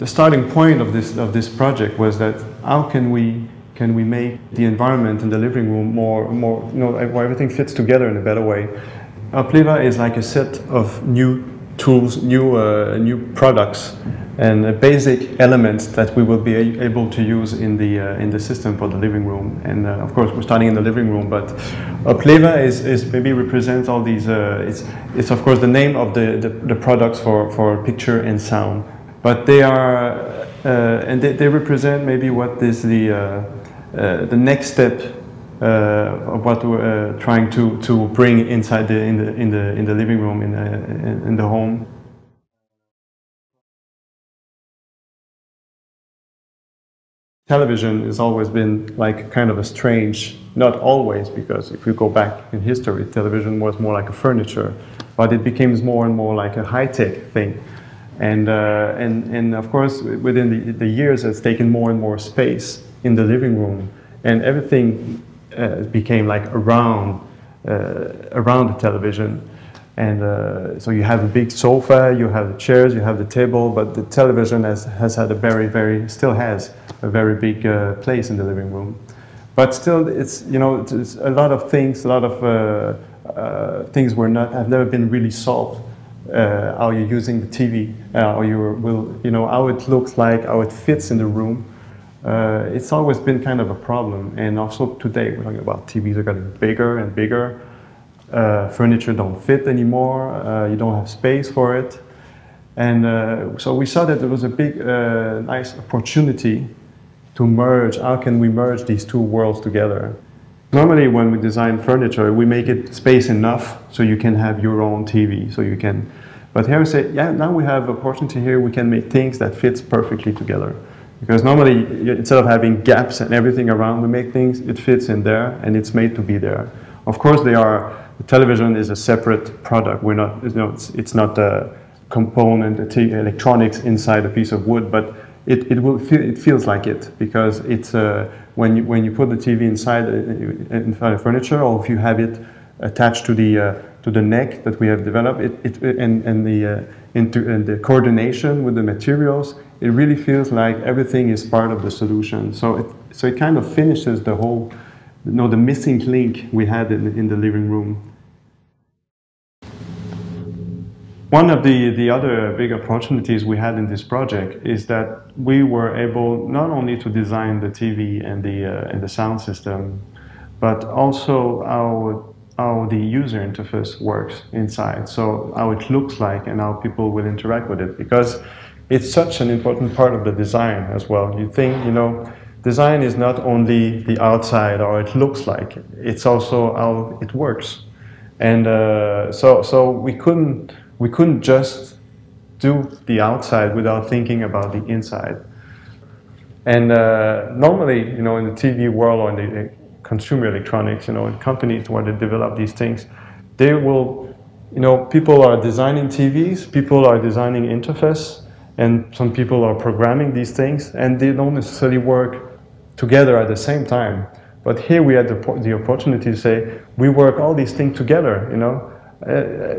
The starting point of this project was that how can we make the environment in the living room more where everything fits together in a better way. UPPLEVA is like a set of new tools, new products, and basic elements that we will be able to use in the system for the living room. And of course, we're starting in the living room, but UPPLEVA is maybe represents all these. It's of course the name of the products for picture and sound, but they are and they represent maybe what is the next step of what we're trying to bring inside in the living room in the home. Television has always been like kind of a strange, not always, because if we go back in history, television was more like a furniture, but it became more and more like a high-tech thing. And of course, within the years, it's taken more and more space in the living room, and everything became like around the television. And so you have a big sofa, you have the chairs, you have the table, but the television has had a still has a very big place in the living room. But still, it's, it's a lot of things, things have never been really solved. How you're using the TV, how how it looks like, how it fits in the room. It's always been kind of a problem, and also today we're talking about TVs are getting bigger and bigger. Furniture don't fit anymore. You don't have space for it, and so we saw that there was a big, nice opportunity to merge. How can we merge these two worlds together? Normally, when we design furniture, we make it space enough so you can have your own TV, so you can. But here we say, yeah, now we have an opportunity here. We can make things that fits perfectly together. Because normally, instead of having gaps and everything around, we make things, it fits in there, and it's made to be there. Of course, the television is a separate product. We're not, it's not a component, electronics inside a piece of wood, but it feels like it, because it's when you put the TV inside the furniture, or if you have it attached to the neck that we have developed, and the coordination with the materials, it really feels like everything is part of the solution. So it kind of finishes the whole, the missing link we had in the living room. One of the other big opportunities we had in this project is that we were able not only to design the TV and the sound system, but also how the user interface works inside. So how it looks like and how people will interact with it, because it's such an important part of the design as well. You think, design is not only the outside or it looks like, it's also how it works. And so we couldn't just do the outside without thinking about the inside. And normally, in the TV world or in the consumer electronics, in companies where they develop these things, they will, people are designing TVs, people are designing interface, and some people are programming these things, and they don't necessarily work together at the same time. But here we had the opportunity to say, we work all these things together,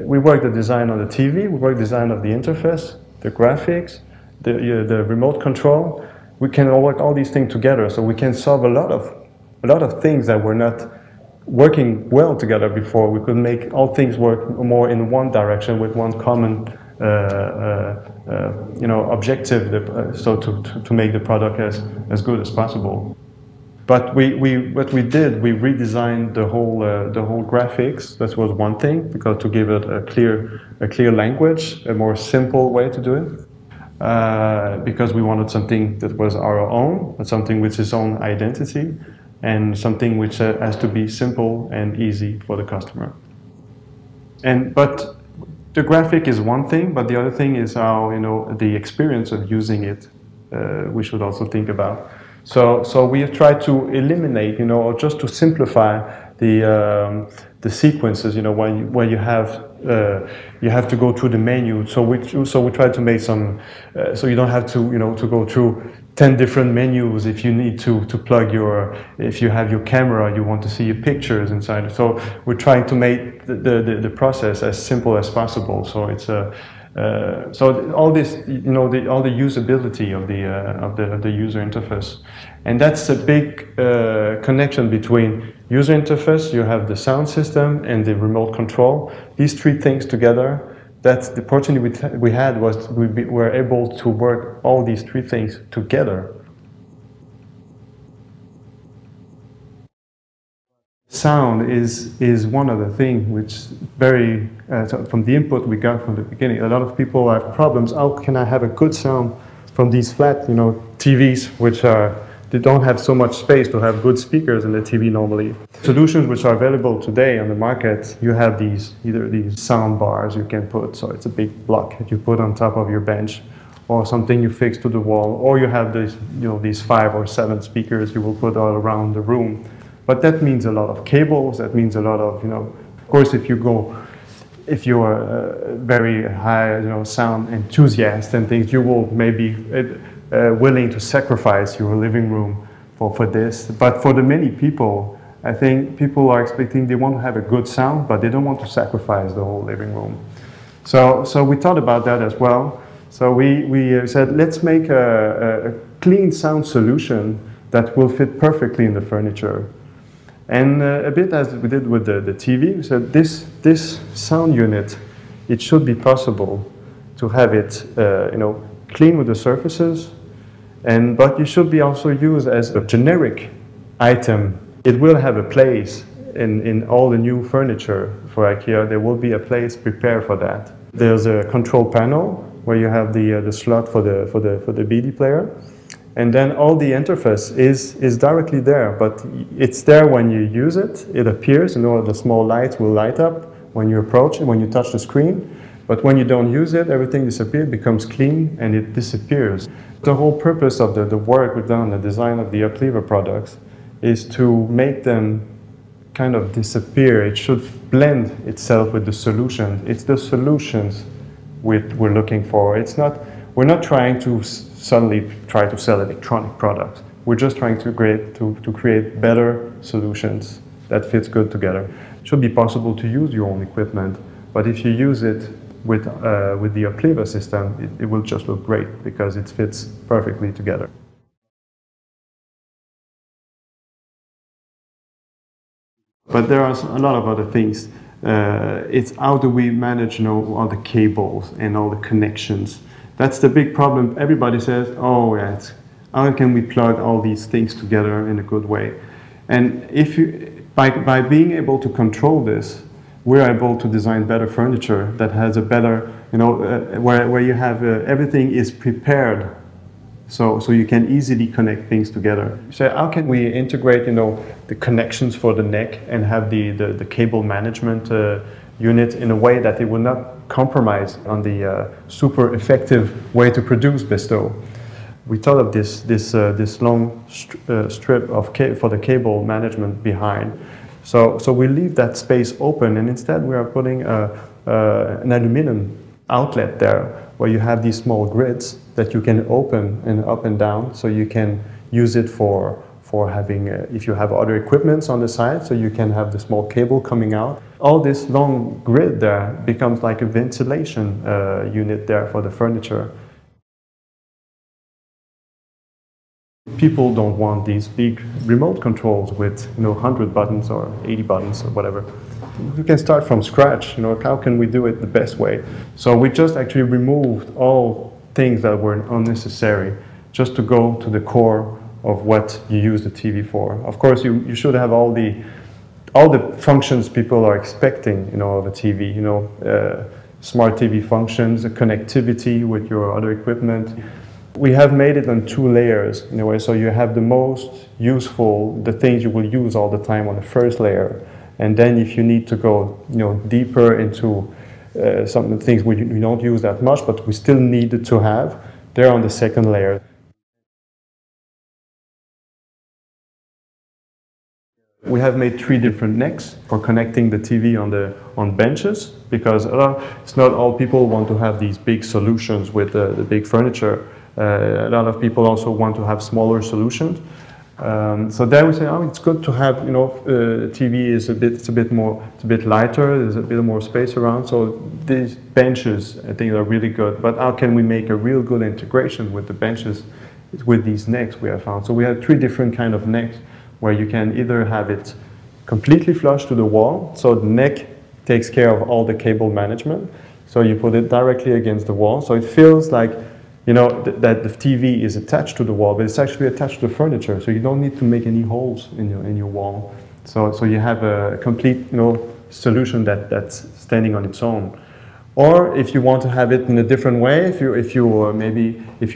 we work the design on the TV, we work design of the interface, the graphics, the remote control. We can all work all these things together, so we can solve a lot of things that were not working well together before. We could make all things work more in one direction with one common objective, so to make the product as good as possible. But what we did, we redesigned the whole graphics. That was one thing, because to give it a clear language, a more simple way to do it, because we wanted something that was our own, something with its own identity, and something which has to be simple and easy for the customer. But the graphic is one thing, but the other thing is how the experience of using it. We should also think about. So we have tried to eliminate, or just to simplify the sequences, where you have to go through the menu. So we tried to make some, so you don't have to go through 10 different menus if you need to plug if you have your camera, you want to see your pictures inside. So we're trying to make the process as simple as possible. So So all this, all the usability of the user interface, and that's a big connection between user interface. You have the sound system and the remote control. These three things together. That's the opportunity we had, was we were able to work all these three things together. Sound is one of the things which very, from the input we got from the beginning, a lot of people have problems. How can I have a good sound from these flat, TVs, which they don't have so much space to have good speakers in the TV normally. Solutions which are available today on the market, you have either these sound bars you can put, so it's a big block that you put on top of your bench, or something you fix to the wall, or you have these 5 or 7 speakers you will put all around the room. But that means a lot of cables, that means a lot of, of course, if you are a very high, sound enthusiast and things, you will maybe willing to sacrifice your living room for this. But for the many people, I think people are expecting, they want to have a good sound, but they don't want to sacrifice the whole living room. So we thought about that as well. So we said, let's make a clean sound solution that will fit perfectly in the furniture. And a bit as we did with the TV, we said this sound unit, it should be possible to have it, clean with the surfaces, but you should be also used as a generic item. It will have a place in all the new furniture for IKEA. There will be a place prepared for that. There's a control panel where you have the slot for the BD player. And then all the interface is directly there, but it's there when you use it. It appears, the small lights will light up when you approach it, when you touch the screen. But when you don't use it, everything disappears, becomes clean, and it disappears. The whole purpose of the work we've done on the design of the UPPLEVA products is to make them kind of disappear. It should blend itself with the solution. It's the solutions we're looking for. We're not trying to suddenly try to sell electronic products. We're just trying to create better solutions that fits good together. It should be possible to use your own equipment, but if you use it with the UPPLEVA system, it will just look great because it fits perfectly together. But there are a lot of other things. It's how do we manage, all the cables and all the connections. That's the big problem. Everybody says, oh, yeah, how can we plug all these things together in a good way? And by being able to control this, we're able to design better furniture that has a better, where you have everything is prepared, so you can easily connect things together. So how can we integrate, the connections for the neck and have the cable management unit in a way that it will not compromise on the super effective way to produce Bestow. We thought of this long strip for the cable management behind. So we leave that space open, and instead we are putting an aluminum outlet there where you have these small grids that you can open and up and down, so you can use it for having, if you have other equipments on the side, so you can have the small cable coming out. All this long grid there becomes like a ventilation unit there for the furniture. People don't want these big remote controls with 100 buttons or 80 buttons or whatever. We can start from scratch. How can we do it the best way? So we just actually removed all things that were unnecessary, just to go to the core of what you use the TV for. Of course, you should have all the functions people are expecting, of a TV. Smart TV functions, the connectivity with your other equipment. We have made it on 2 layers in a way, so you have the most useful, the things you will use all the time on the first layer, and then if you need to go, deeper into some of the things we don't use that much, but we still needed to have, they're on the second layer. We have made 3 different necks for connecting the TV on benches, because it's not all people want to have these big solutions with the big furniture. A lot of people also want to have smaller solutions. So there we say, oh, it's good to have, you know, TV is it's a bit lighter. There's a bit more space around. So these benches, I think, are really good. But how can we make a real good integration with the benches, with these necks we have found? So we have 3 different kind of necks where you can either have it completely flush to the wall. So the neck takes care of all the cable management. So you put it directly against the wall. So it feels like, you know, that the TV is attached to the wall, but it's actually attached to the furniture. So you don't need to make any holes in your wall. So you have a complete, you know, solution that's standing on its own. Or if you want to have it in a different way, if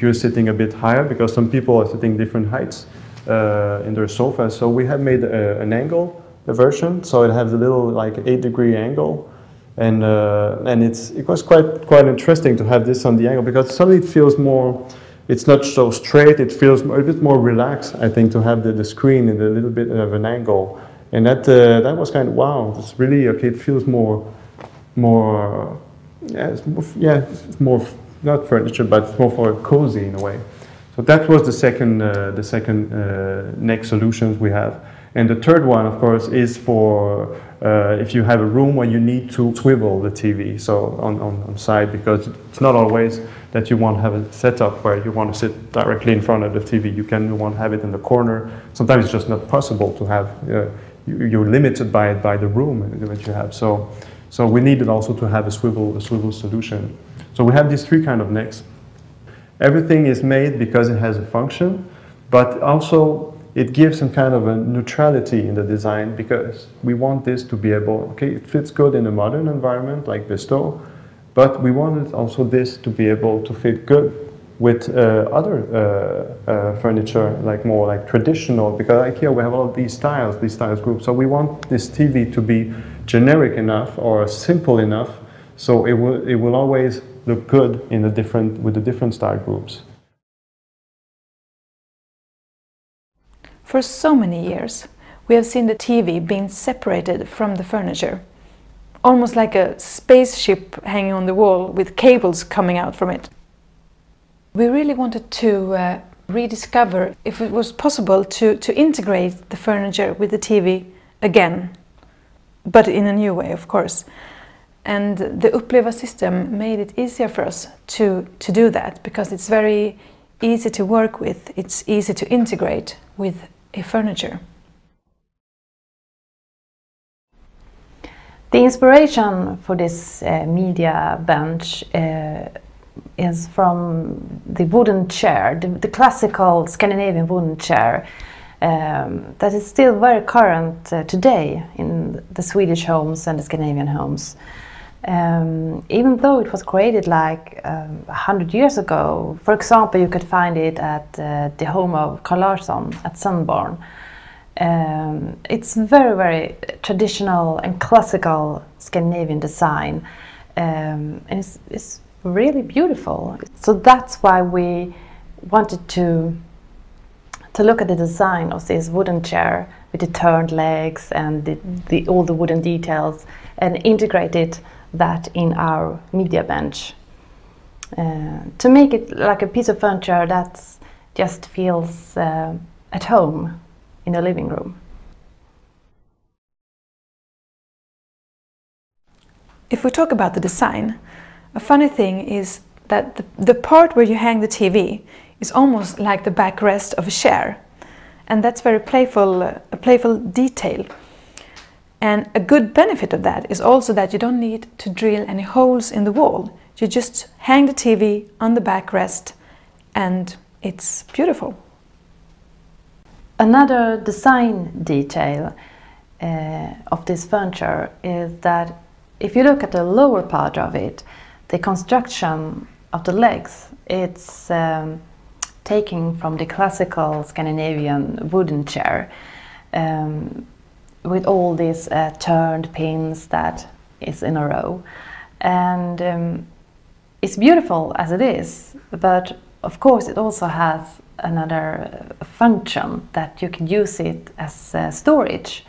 you're sitting a bit higher, because some people are sitting different heights in their sofa. So we have made an angle version. So it has a little like 8-degree angle. And it was quite interesting to have this on the angle, because suddenly it feels more, it's not so straight, it feels a bit more relaxed, I think, to have the screen in a little bit of an angle. And that was kind of, wow, it's really, okay, it feels more, it's more, not furniture, but it's more for cozy in a way. So that was the second neck solutions we have. And the third one, of course, is for if you have a room where you need to swivel the TV, so on side, because it's not always that you want to have a setup where you want to sit directly in front of the TV. You want to have it in the corner. Sometimes it's just not possible to have, you're limited by the room that you have. So we needed also to have a swivel solution. So we have these 3 kind of necks. Everything is made because it has a function, but also it gives some kind of a neutrality in the design, because we want this to be able, okay, it fits good in a modern environment like Bestow, but we wanted also this to be able to fit good with other furniture, like more like traditional, because at IKEA we have all these styles groups. So we want this TV to be generic enough or simple enough, so it will always look good in with the different style groups. For so many years, we have seen the TV being separated from the furniture, almost like a spaceship hanging on the wall with cables coming out from it. We really wanted to rediscover if it was possible to integrate the furniture with the TV again, but in a new way, of course. And the UPPLEVA system made it easier for us to do that, because it's very easy to work with, it's easy to integrate with a furniture. The inspiration for this media bench is from the wooden chair, the classical Scandinavian wooden chair that is still very current today in the Swedish homes and the Scandinavian homes. Even though it was created like 100 years ago, for example, you could find it at the home of Carl Larsson at Sundborn. It's very, very traditional and classical Scandinavian design, and it's really beautiful. So that's why we wanted to look at the design of this wooden chair with the turned legs and all the wooden details, and integrate that in our media bench, to make it like a piece of furniture that just feels at home in a living room. If we talk about the design, a funny thing is that the part where you hang the TV is almost like the backrest of a chair, and that's very playful, a playful detail. And a good benefit of that is also that you don't need to drill any holes in the wall. You just hang the TV on the backrest and it's beautiful. Another design detail of this furniture is that if you look at the lower part of it, the construction of the legs, it's taken from the classical Scandinavian wooden chair. With all these turned pins that is in a row. And it's beautiful as it is, but of course it also has another function, that you can use it as storage,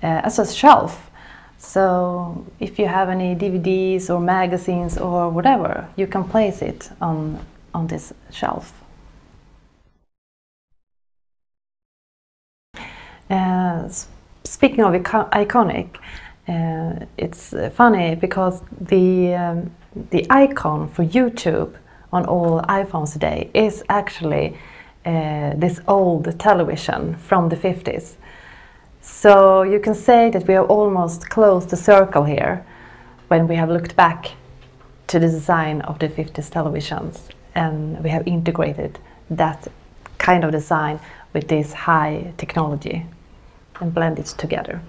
as a shelf. So if you have any DVDs or magazines or whatever, you can place it on this shelf. Speaking of iconic, it's funny because the icon for YouTube on all iPhones today is actually this old television from the 50s. So you can say that we have almost closed the circle here when we have looked back to the design of the 50s televisions, and we have integrated that kind of design with this high technology and blend it together.